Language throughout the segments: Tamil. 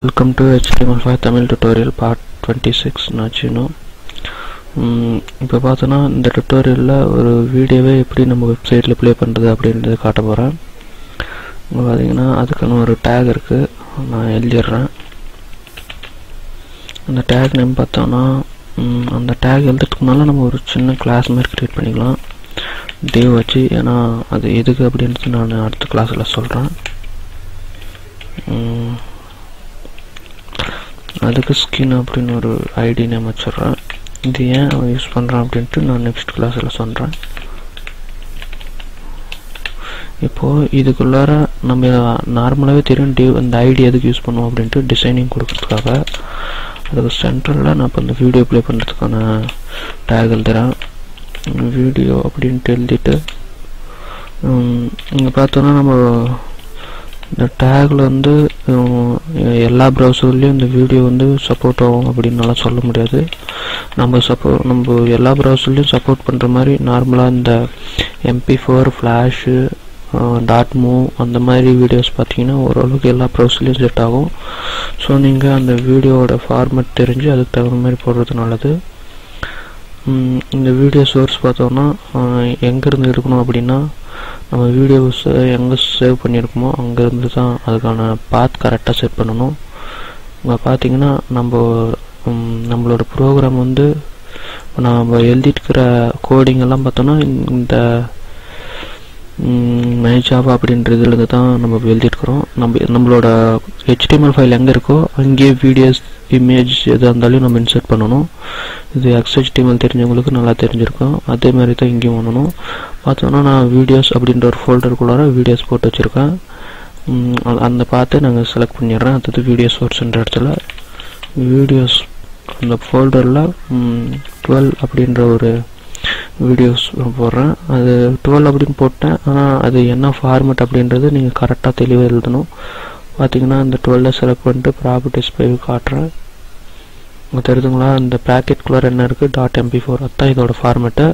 Welcome to HTML5 Tamil tutorial part 26 நாச்சுனோ இப்போ பார்த்தோன்னா இந்த டுட்டோரியலில் ஒரு வீடியோவே எப்படி நம்ம வெப்சைட்டில் ப்ளே பண்ணுறது அப்படின்றத காட்ட போகிறேன். இங்கே பார்த்தீங்கன்னா அதுக்கான ஒரு டேக் இருக்குது, நான் எழுதிடுறேன். அந்த டேக் நேம் பார்த்தோன்னா அந்த டேக் எழுதுறதுக்கு முன்னால் நம்ம ஒரு சின்ன கிளாஸ் மாதிரி க்ரியேட் பண்ணிக்கலாம் டிவ் வச்சு. ஏன்னா அது எதுக்கு அப்படின்றது நான் அடுத்த கிளாஸில் சொல்கிறேன். அதுக்கு ஸ்கின் அப்படின்னு ஒரு ஐடி நேம் வச்சிடுறேன். இது ஏன் யூஸ் பண்ணுறேன் அப்படின்ட்டு நான் நெக்ஸ்ட் கிளாஸில் சொல்கிறேன். இப்போது இதுக்குள்ளார நம்ம நார்மலாகவே தெரியும் டிவ் இந்த ஐடி எதுக்கு யூஸ் பண்ணுவோம் அப்படின்ட்டு டிசைனிங் கொடுக்கறதுக்காக. அதுக்கு சென்ட்ரலில் நான் இப்போ இந்த வீடியோ ப்ளே பண்ணுறதுக்கான டேக் எழுதுகிறேன். வீடியோ அப்படின்ட்டு எழுதிட்டு இங்கே பார்த்தோன்னா நம்ம இந்த டேக்கில் வந்து எல்லா ப்ரௌசர்லேயும் இந்த வீடியோ வந்து சப்போர்ட் ஆகும் அப்படின்னாலாம் சொல்ல முடியாது. நம்ம எல்லா ப்ரௌசர்லேயும் சப்போர்ட் பண்ணுற மாதிரி நார்மலாக இந்த MP4 ஃப்ளாஷு .mov அந்த மாதிரி வீடியோஸ் பார்த்தீங்கன்னா ஓரளவுக்கு எல்லா ப்ரௌசர்லேயும் செட் ஆகும். ஸோ நீங்கள் அந்த வீடியோவோட ஃபார்மேட் தெரிஞ்சு அதுக்கு தகுந்த மாதிரி போடுறது நல்லது. இந்த வீடியோ சோர்ஸ் பார்த்தோன்னா எங்கேருந்து எடுக்கணும் அப்படின்னா நம்ம வீடியோஸ் எங்கே சேவ் பண்ணியிருக்கோமோ அங்கேருந்து தான் அதுக்கான பாத் கரெக்டாக செட் பண்ணணும். இங்கே பார்த்தீங்கன்னா நம்மளோட ப்ரோக்ராம் வந்து நம்ம எழுதிட்டுக்கிற கோடிங் எல்லாம் பார்த்தோன்னா இந்த மைஜாவா அப்படின்றதுலேருந்து தான் நம்ம எழுதிட்டுக்கிறோம். நம்மளோட HTML ஃபைல் எங்கே இருக்கோ அங்கேயே வீடியோஸ் இமேஜ் எதாக இருந்தாலும் நம்ம இன்சர்ட் பண்ணணும். இது XHTML தெரிஞ்சவங்களுக்கு நல்லா தெரிஞ்சிருக்கும். அதே மாதிரி தான் இங்கேயும் பண்ணணும். பார்த்தோன்னா நான் வீடியோஸ் அப்படின்ற ஒரு ஃபோல்டருக்குள்ளார வீடியோஸ் போட்டு வச்சுருக்கேன். அந்த பார்த்து நாங்கள் செலக்ட் பண்ணிடுறேன். அடுத்தது வீடியோ சோர்ஸ்ன்ற இடத்துல வீடியோஸ் அந்த ஃபோல்டரில் 12 அப்படின்ற ஒரு வீடியோஸ் போடுறேன். அது 12 அப்படின்னு போட்டேன். ஆனால் அது என்ன ஃபார்மேட் அப்படின்றது நீங்கள் கரெக்டாக தெளிவாக எழுதணும். பார்த்தீங்கன்னா இந்த 12 செலக்ட் பண்ணிட்டு ப்ராப்பர்ட்டிஸ் போய் காட்டுறேன். தெரியுதுங்களா, இந்த ப்ராக்கெட்குள்ளார என்ன இருக்குது .mp4 அதுதான் இதோட ஃபார்மேட்டு.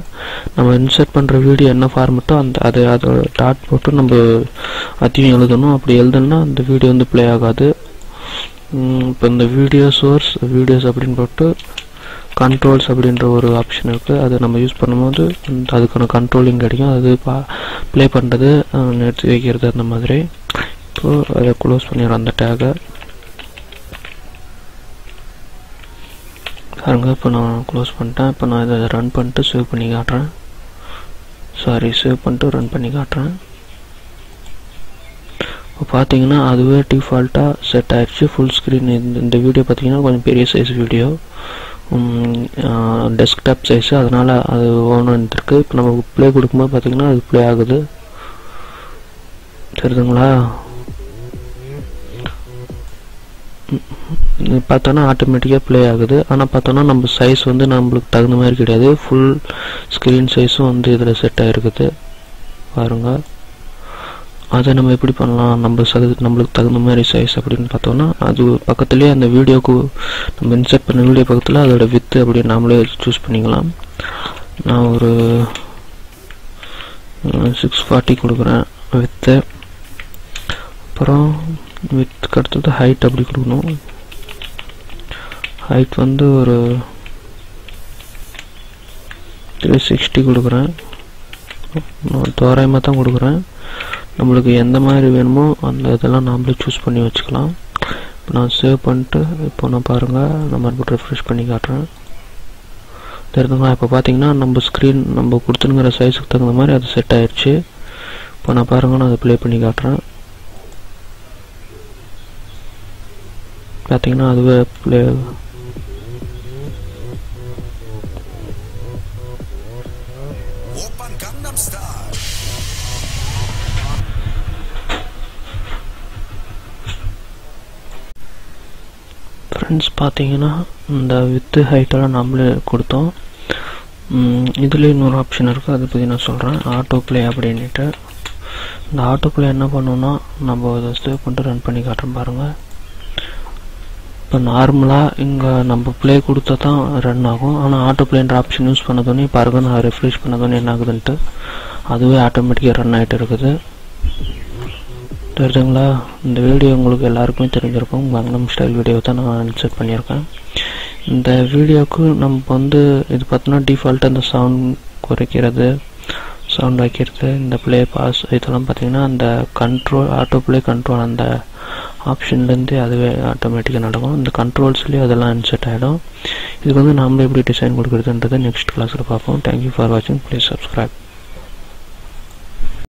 நம்ம இன்சர்ட் பண்ணுற வீடியோ என்ன ஃபார்மேட்டோ அதோட டாட் போட்டு நம்ம அதையும் எழுதணும். அப்படி எழுதணும்னா அந்த வீடியோ வந்து ப்ளே ஆகாது. இப்போ இந்த வீடியோ சோர்ஸ் வீடியோஸ் அப்படின்னு போட்டு கண்ட்ரோல்ஸ் அப்படின்ற ஒரு ஆப்ஷன் இருக்குது. அதை நம்ம யூஸ் பண்ணும்போது அதுக்கான கண்ட்ரோலிங் கிடைக்கும். அது ப்ளே பண்ணுறது நிறுத்தி வைக்கிறது அந்த மாதிரி. இப்போது அதை க்ளோஸ் பண்ணிடுறோம் அந்த டேகை. பாருங்க, இப்போ நான் க்ளோஸ் பண்ணிட்டேன். இப்போ நான் இதை ரன் பண்ணிட்டு சேவ் பண்ணி காட்டுறேன். சேவ் பண்ணிட்டு ரன் பண்ணி காட்டுறேன். இப்போ பார்த்தீங்கன்னா அதுவே டிஃபால்ட்டாக செட் ஆகிடுச்சு ஃபுல் ஸ்க்ரீன். இந்த வீடியோ பார்த்தீங்கன்னா கொஞ்சம் பெரிய சைஸ் வீடியோ, டெஸ்க்டாப் சைஸு, அதனால் அது ஒன்று இருக்குது. இப்போ நம்ம ப்ளே கொடுக்கும்போது பார்த்தீங்கன்னா அது ப்ளே ஆகுது. தெரியுதுங்களா, பார்த்தோன்னா ஆட்டோமேட்டிக்காக ப்ளே ஆகுது. ஆனால் பார்த்தோன்னா நம்ம சைஸ் வந்து நம்மளுக்கு தகுந்த மாதிரி கிடையாது. ஃபுல் ஸ்க்ரீன் சைஸும் வந்து இதில் செட் ஆகிருக்குது பாருங்கள். அதை நம்ம எப்படி பண்ணலாம், நம்மளுக்கு தகுந்த மாதிரி சைஸ் அப்படின்னு பார்த்தோன்னா அது பக்கத்துலேயே அந்த வீடியோக்கு நம்ம இன்சர்ட் பண்ண வீடியோ பக்கத்தில் அதோட வித்து அப்படின்னு நாமளே சூஸ் பண்ணிக்கலாம். நான் ஒரு 640 கொடுக்குறேன் வித்து. அப்புறம் வித்துக்கு அடுத்தது ஹைட் அப்படி கொடுக்கணும். ஹைட் வந்து ஒரு 360 கொடுக்குறேன். நான் தோராயமாக தான் கொடுக்குறேன். நம்மளுக்கு எந்த மாதிரி வேணுமோ அந்த இதெல்லாம் நாமளே சூஸ் பண்ணி வச்சுக்கலாம். இப்போ நான் சேவ் பண்ணிட்டு இப்போ நான் பாருங்கள், நான் மறுபடியும் ரெஃப்ரெஷ் பண்ணி காட்டுறேன். தெரியுதுங்களா, இப்போ பார்த்தீங்கன்னா நம்ம ஸ்க்ரீன் நம்ம கொடுத்துனுங்கிற சைஸுக்கு தகுந்த மாதிரி அது செட் ஆகிடுச்சு. இப்போ நான் பாருங்கள், நான் அதை ப்ளே பண்ணி காட்டுறேன். பார்த்தீங்கன்னா அதுவே ப்ளே ஃப்ரெண்ட்ஸ். பார்த்தீங்கன்னா இந்த வித்து ஹைட்டெல்லாம் நம்மளே கொடுத்தோம். இதில் இன்னொரு ஆப்ஷன் இருக்குது, அதை பற்றி நான் சொல்கிறேன். ஆட்டோ ப்ளே அப்படின்ட்டு. இந்த ஆட்டோ ப்ளே என்ன பண்ணோன்னா நம்ம அதை சேவ் பண்ணிட்டு ரன் பண்ணி காட்டுறோம் பாருங்கள். இப்போ நார்மலாக இங்கே நம்ம ப்ளே கொடுத்தா தான் ரன் ஆகும். ஆனால் ஆட்டோ ப்ளேன்ற ஆப்ஷன் யூஸ் பண்ணதோடனே பாருங்கள், நான் ரெஃப்ரெஷ் பண்ணதோடனே என்ன ஆகுதுன்ட்டு அதுவே ஆட்டோமேட்டிக்காக ரன் ஆகிட்டு இருக்குது. தெரியுதுங்களா? இந்த வீடியோ உங்களுக்கு எல்லாருக்குமே தெரிஞ்சிருக்கும். கங்னம் ஸ்டைல் வீடியோ தான் நான் இன்சர்ட் பண்ணியிருக்கேன். இந்த வீடியோவுக்கு நம்ம இது பார்த்தோன்னா டிஃபால்ட்டாக இந்த சவுண்ட் குறைக்கிறது, சவுண்ட் வைக்கிறது, இந்த ப்ளே பாஸ் இதெல்லாம் பார்த்தீங்கன்னா அந்த கண்ட்ரோல் ஆட்டோ ப்ளே கண்ட்ரோல் அந்த ஆப்ஷன்லேருந்து அதுவே ஆட்டோமேட்டிக்காக நடக்கும். இந்த கண்ட்ரோல்ஸ்லேயே அதெல்லாம் இன்சர்ட் ஆகிடும். இதுக்கு நம்ம எப்படி டிசைன் கொடுக்குறதுன்றது நெக்ஸ்ட் கிளாஸில் பார்ப்போம். தேங்க்யூ ஃபார் வாட்சிங். Please subscribe.